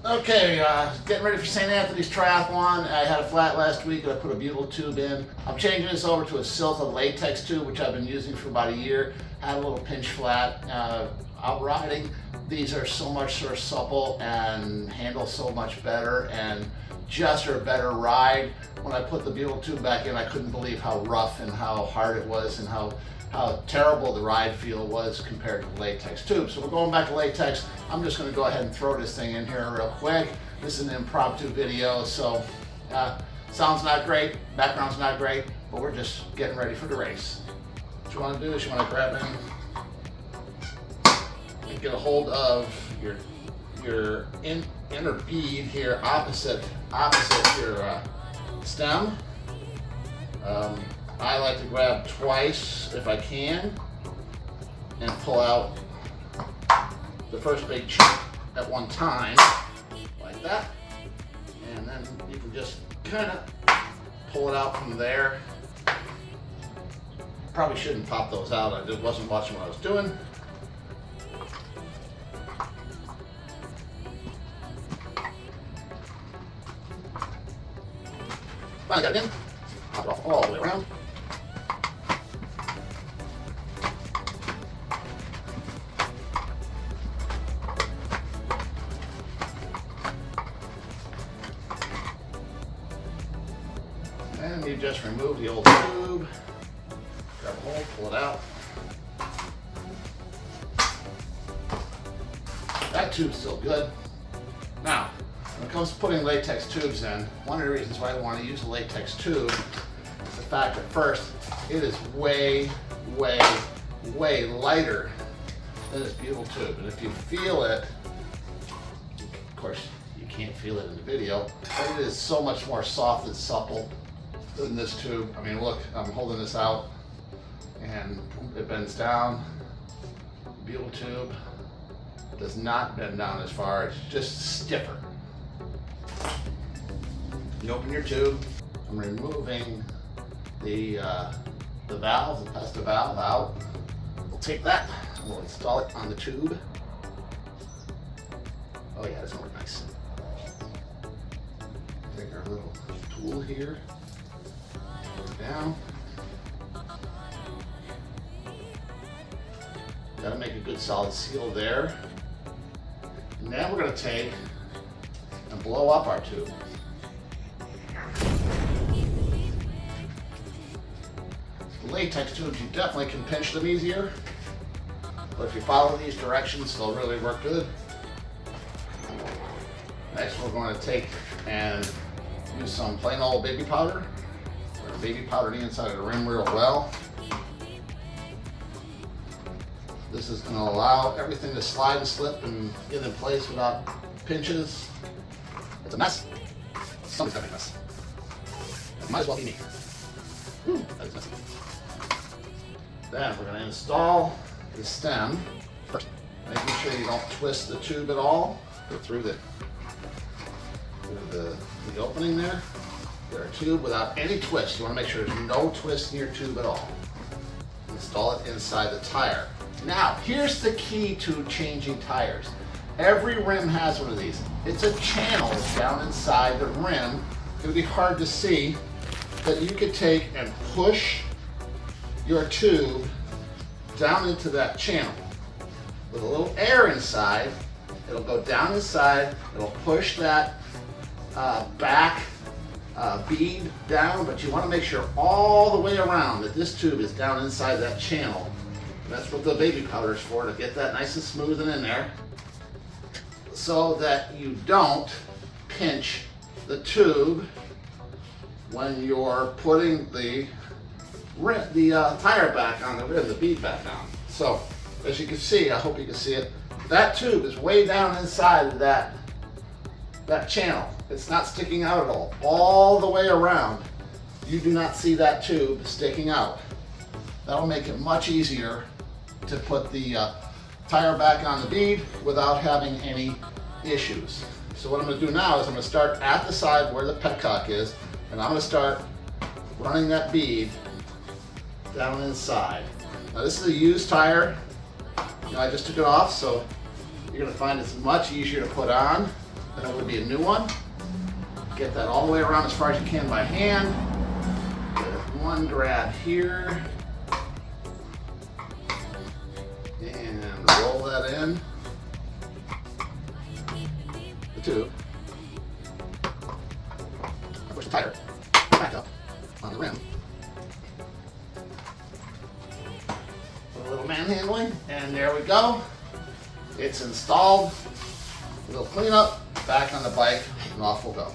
Okay, getting ready for St. Anthony's Triathlon. I had a flat last week and I put a butyl tube in. I'm changing this over to a Silca Latex tube, which I've been using for about a year. Had a little pinch flat. Out riding, these are so much more supple and handle so much better and just are a better ride. When I put the butyl tube back in, I couldn't believe how rough and how hard it was and how terrible the ride feel was compared to the latex tube. So we're going back to latex. I'm just going to go ahead and throw this thing in here real quick. This is an impromptu video, so sound's not great, background's not great, but we're just getting ready for the race. What you want to do is you want to grab in and get a hold of your inner bead here opposite your stem. I like to grab twice if I can and pull out the first big chunk at one time, like that. And then you can just kind of pull it out from there. Probably shouldn't pop those out. I just wasn't watching what I was doing. Finally got it in. Pop it off all the way around. And you just remove the old tube, grab a hole, pull it out. That tube's still good. Now, when it comes to putting latex tubes in, one of the reasons why I want to use a latex tube is the fact that first, it is way, way, way lighter than this butyl tube. And if you feel it, of course, you can't feel it in the video, but it is so much more soft and supple than this tube. I mean, look, I'm holding this out and it bends down. The butyl tube does not bend down as far, it's just stiffer. You open your tube. I'm removing the valve, the pesta valve out. We'll take that, we'll install it on the tube. Oh yeah, it's gonna work nice. Take our little tool here. Down. Gotta make a good solid seal there. And then we're gonna take and blow up our tube. The latex tubes, you definitely can pinch them easier, but if you follow these directions, they'll really work good. Next, we're going to take and use some plain old baby powder. Baby powder the inside of the rim real well. This is going to allow everything to slide and slip and get in place without pinches. It's a mess. Somebody's got a mess. It might as well be me. Whew, that is messy. Then we're going to install the stem first, making sure you don't twist the tube at all. Go through the opening there. Our tube without any twist. You want to make sure there's no twist in your tube at all. Install it inside the tire. Now, here's the key to changing tires. Every rim has one of these. It's a channel down inside the rim. It's going to be hard to see, that you could take and push your tube down into that channel. With a little air inside, it'll go down inside, it'll push that back bead down, but you want to make sure all the way around that this tube is down inside that channel. That's what the baby powder is for, to get that nice and smooth and in there, so that you don't pinch the tube when you're putting the tire back on the rim, the bead back on. So, as you can see, I hope you can see it, that tube is way down inside of that channel. It's not sticking out at all the way around. You do not see that tube sticking out. That'll make it much easier to put the tire back on the bead without having any issues. So what I'm going to do now is I'm going to start at the side where the petcock is, and I'm going to start running that bead down inside. Now this is a used tire. I just took it off, so you're going to find it's much easier to put on. then it would be a new one. Get that all the way around as far as you can by hand. There's one grab here. And roll that in. The tube. Push tighter. Back up on the rim. A little manhandling, and there we go. It's installed. A little cleanup, back on the bike, and off we'll go.